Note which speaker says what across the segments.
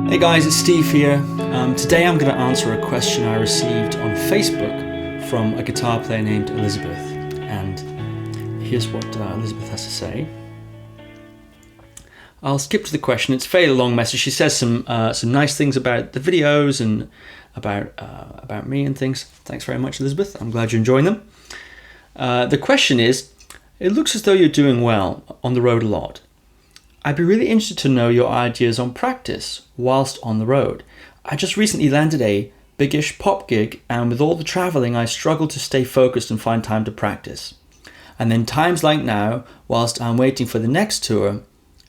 Speaker 1: Hey guys, it's Steve here. Today I'm going to answer a question I received on Facebook from a guitar player named Elizabeth. And here's what Elizabeth has to say. I'll skip to the question. It's a fairly long message. She says some nice things about the videos and about me and things. Thanks very much, Elizabeth. I'm glad you're enjoying them. The question is, it looks as though you're doing well on the road a lot. I'd be really interested to know your ideas on practice whilst on the road. I just recently landed a biggish pop gig, and with all the travelling I struggle to stay focused and find time to practice. And then times like now, whilst I'm waiting for the next tour,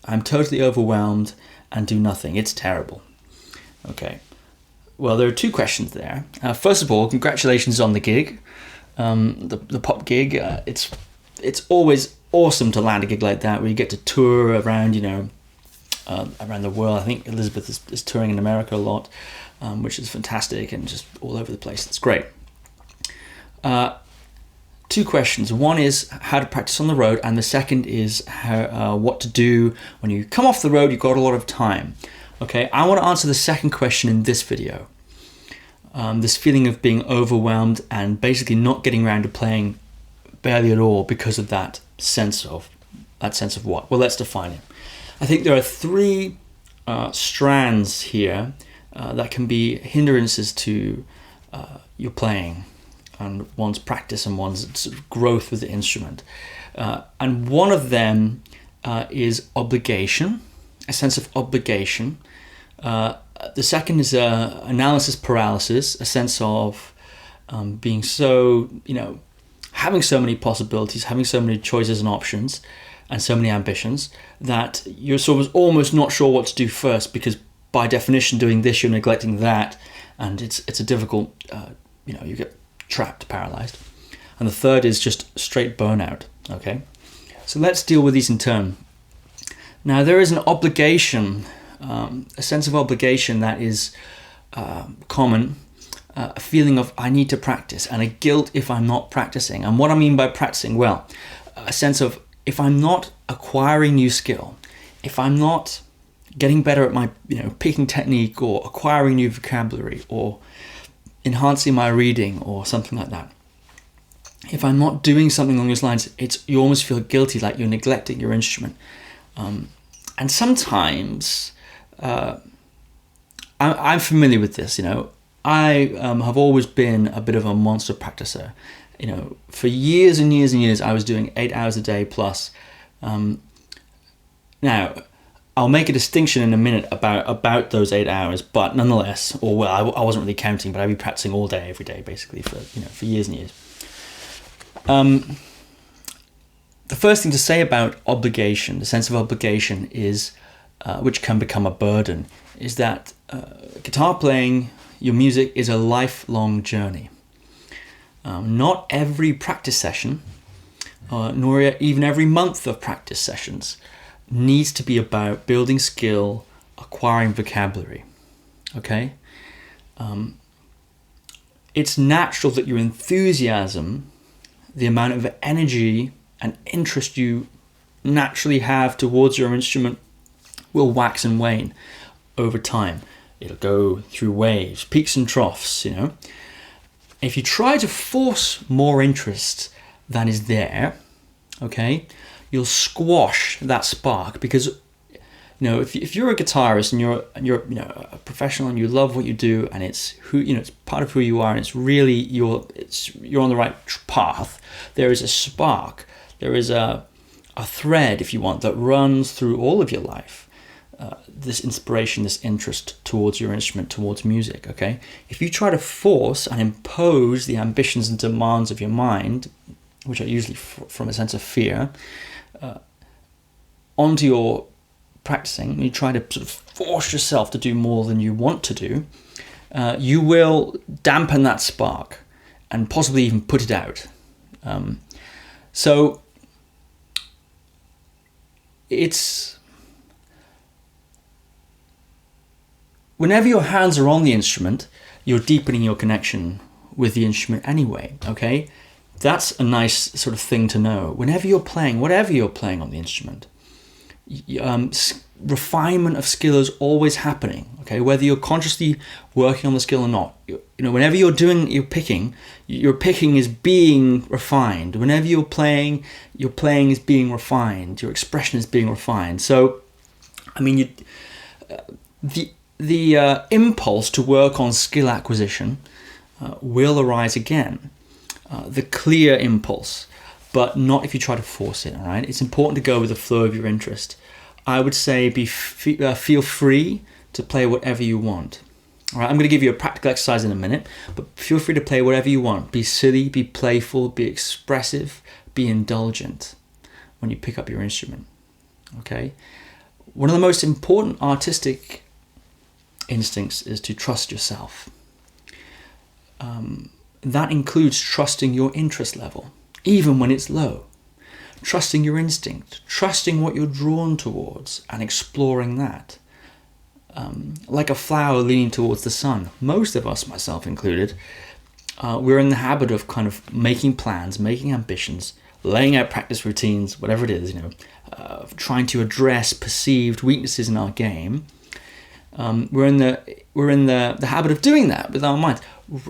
Speaker 1: I'm totally overwhelmed and do nothing. It's terrible. Okay, well, there are two questions there. First of all, congratulations on the gig, the pop gig. It's always awesome to land a gig like that where you get to tour around, around the world. I think Elizabeth is touring in America a lot, which is fantastic, and just all over the place. It's great. Two questions. One is how to practice on the road, and the second is what to do when you come off the road. You've got a lot of time. Okay, I want to answer the second question in this video. This feeling of being overwhelmed and basically not getting around to playing barely at all because of that sense of what? Well, let's define it. I think there are three strands here that can be hindrances to your playing, and one's practice and one's sort of growth with the instrument. And one of them is obligation, a sense of obligation. The second is analysis paralysis, a sense of being so, having so many possibilities, having so many choices and options, and so many ambitions that you're sort of almost not sure what to do first, because by definition doing this you're neglecting that, and it's a difficult, you get trapped, paralyzed. And the third is just straight burnout. Okay, so let's deal with these in turn. Now, there is an obligation, a sense of obligation that is common. A feeling of I need to practice, and a guilt if I'm not practicing. And what I mean by practicing, well, a sense of if I'm not acquiring new skill, if I'm not getting better at my picking technique, or acquiring new vocabulary, or enhancing my reading, or something like that. If I'm not doing something along those lines, you almost feel guilty, like you're neglecting your instrument. And sometimes I'm familiar with this. I have always been a bit of a monster practicer. For years and years and years, I was doing 8 hours a day plus. Now, I'll make a distinction in a minute about those 8 hours, but nonetheless, I wasn't really counting, but I'd be practicing all day, every day, basically for years and years. The first thing to say about obligation, the sense of obligation, is which can become a burden, is that guitar playing, your music, is a lifelong journey. Not every practice session, nor even every month of practice sessions, needs to be about building skill, acquiring vocabulary. Okay? It's natural that your enthusiasm, the amount of energy and interest you naturally have towards your instrument, will wax and wane over time. It'll go through waves, peaks and troughs, If you try to force more interest than is there, okay, you'll squash that spark, because, if you're a guitarist and you're a professional and you love what you do, and it's it's part of who you are, and it's really you're on the right path, there is a spark, there is a thread, if you want, that runs through all of your life. This inspiration, this interest towards your instrument, towards music, okay? If you try to force and impose the ambitions and demands of your mind, which are usually from a sense of fear, onto your practicing, when you try to sort of force yourself to do more than you want to do, you will dampen that spark and possibly even put it out. So it's... Whenever your hands are on the instrument, you're deepening your connection with the instrument anyway, okay? That's a nice sort of thing to know. Whenever you're playing, whatever you're playing on the instrument, Refinement of skill is always happening. Okay, whether you're consciously working on the skill or not, whenever you're doing your picking is being refined. Whenever you're playing, your playing is being refined. Your expression is being refined. So, I mean, the impulse to work on skill acquisition will arise again. The clear impulse, but not if you try to force it. All right, it's important to go with the flow of your interest. I would say feel free to play whatever you want. All right, I'm going to give you a practical exercise in a minute, but feel free to play whatever you want. Be silly, be playful, be expressive, be indulgent when you pick up your instrument. Okay, one of the most important artistic instincts is to trust yourself. That includes trusting your interest level, even when it's low. Trusting your instinct, trusting what you're drawn towards and exploring that. Like a flower leaning towards the sun. Most of us, myself included, we're in the habit of kind of making plans, making ambitions, laying out practice routines, whatever it is, trying to address perceived weaknesses in our game. We're in the habit of doing that with our minds.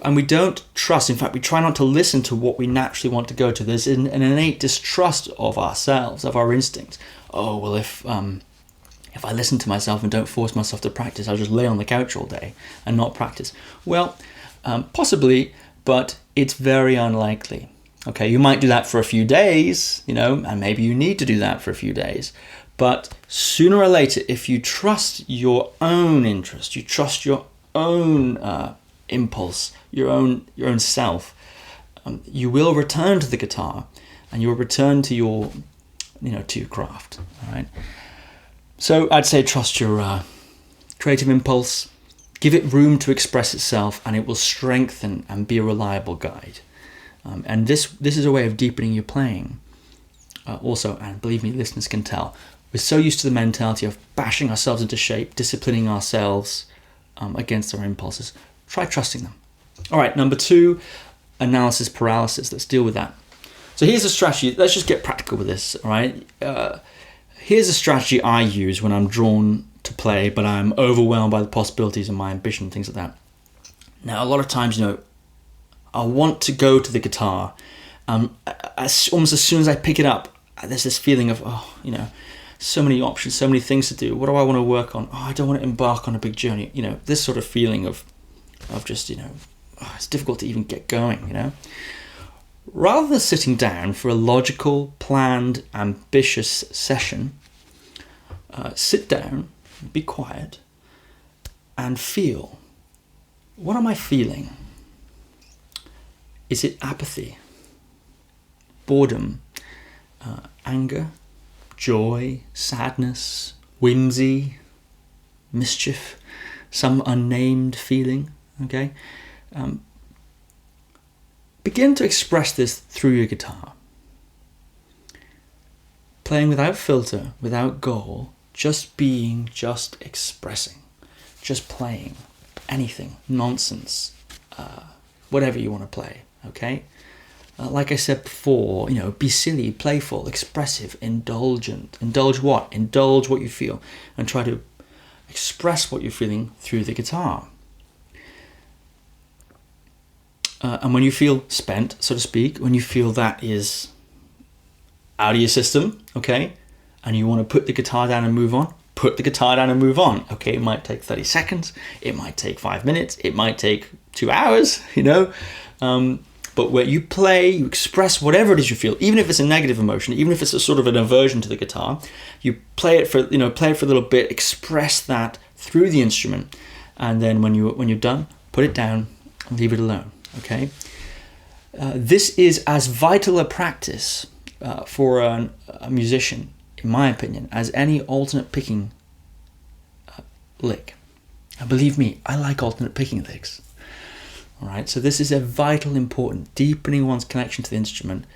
Speaker 1: And we don't trust. In fact, we try not to listen to what we naturally want to go to. There's an innate distrust of ourselves, of our instincts. Oh, well, if I listen to myself and don't force myself to practice, I'll just lay on the couch all day and not practice. Well, possibly, but it's very unlikely. Okay, you might do that for a few days, and maybe you need to do that for a few days. But sooner or later, if you trust your own interest, you trust your own impulse, your own self, you will return to the guitar, and you will return to your craft. All right. So I'd say trust your creative impulse, give it room to express itself, and it will strengthen and be a reliable guide. And this is a way of deepening your playing. Also, and believe me, listeners can tell, we're so used to the mentality of bashing ourselves into shape, disciplining ourselves against our impulses. Try trusting them. All right, number 2, analysis paralysis. Let's deal with that. So here's a strategy. Let's just get practical with this, all right? Here's a strategy I use when I'm drawn to play, but I'm overwhelmed by the possibilities and my ambition, things like that. Now, a lot of times, I want to go to the guitar. Almost as soon as I pick it up, there's this feeling of, so many options, so many things to do. What do I want to work on? I don't want to embark on a big journey. This sort of feeling of just, it's difficult to even get going, Rather than sitting down for a logical, planned, ambitious session, sit down, be quiet, and feel. What am I feeling? Is it apathy, boredom, anger, joy, sadness, whimsy, mischief, some unnamed feeling? Okay. Begin to express this through your guitar. Playing without filter, without goal, just being, just expressing, just playing anything, nonsense, whatever you want to play, okay? Like I said before, be silly, playful, expressive, indulgent. Indulge what? Indulge what you feel and try to express what you're feeling through the guitar. And when you feel spent, so to speak, when you feel that is out of your system, okay, and you want to put the guitar down and move on, put the guitar down and move on. Okay, it might take 30 seconds, it might take 5 minutes, it might take 2 hours, but where you play, you express whatever it is you feel, even if it's a negative emotion, even if it's a sort of an aversion to the guitar, you play it for a little bit, express that through the instrument, and then when you're done, put it down and leave it alone. Okay, this is as vital a practice for a musician, in my opinion, as any alternate picking lick. And believe me, I like alternate picking licks. All right, so this is a vital, important, deepening one's connection to the instrument,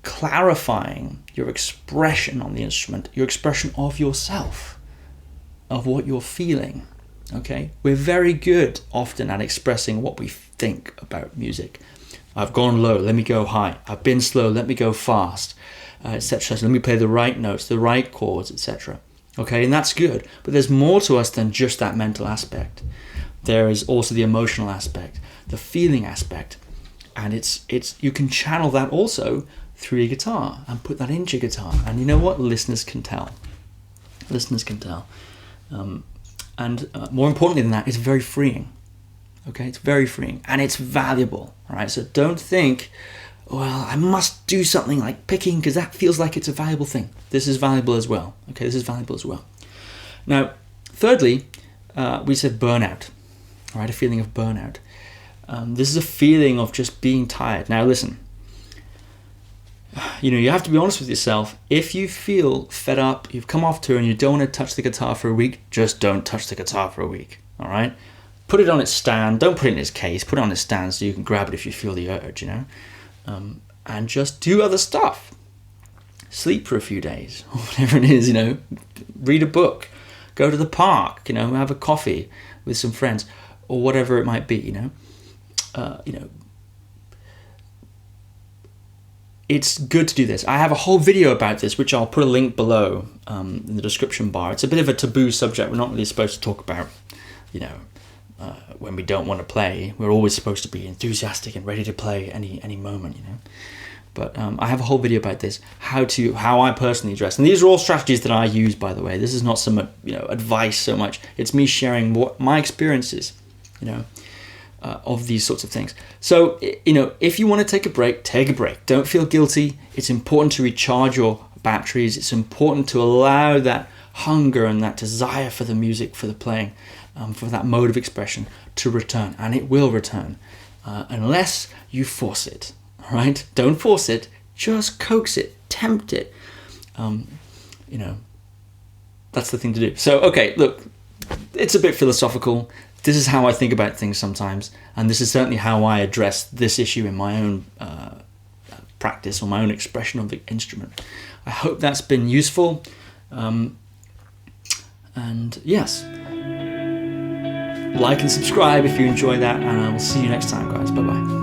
Speaker 1: clarifying your expression on the instrument, your expression of yourself, of what you're feeling. Okay, we're very good often at expressing what we think about music. I've gone low, let me go high. I've been slow, let me go fast. etc. So let me play the right notes, the right chords, etc. Okay, and that's good. But there's more to us than just that mental aspect. There is also the emotional aspect, the feeling aspect, and it's you can channel that also through your guitar and put that into your guitar. And you know what? Listeners can tell. Listeners can tell. And more importantly than that, it's very freeing. Okay, it's very freeing and it's valuable. All right, so don't think, well, I must do something like picking because that feels like it's a valuable thing. This is valuable as well. Okay, this is valuable as well. Now, thirdly, we said burnout. All right, a feeling of burnout. This is a feeling of just being tired. Now, listen. You have to be honest with yourself. If you feel fed up, you've come off tour and you don't want to touch the guitar for a week, just don't touch the guitar for a week. All right, put it on its stand. Don't put it in its case. Put it on its stand so you can grab it if you feel the urge. And just do other stuff. Sleep for a few days, or whatever it is. Read a book, go to the park. Have a coffee with some friends, or whatever it might be. It's good to do this. I have a whole video about this, which I'll put a link below in the description bar. It's a bit of a taboo subject. We're not really supposed to talk about, when we don't want to play. We're always supposed to be enthusiastic and ready to play any moment, But I have a whole video about this, how I personally dress. And these are all strategies that I use, by the way. This is not some advice so much. It's me sharing what my experience is, of these sorts of things. So, if you want to take a break, take a break. Don't feel guilty. It's important to recharge your batteries. It's important to allow that hunger and that desire for the music, for the playing, for that mode of expression to return. And it will return unless you force it. All right? Don't force it. Just coax it. Tempt it. That's the thing to do. So, okay, look, it's a bit philosophical. This is how I think about things sometimes, and this is certainly how I address this issue in my own practice or my own expression of the instrument. I hope that's been useful, and yes, like and subscribe if you enjoy that, and I will see you next time, guys. Bye-bye.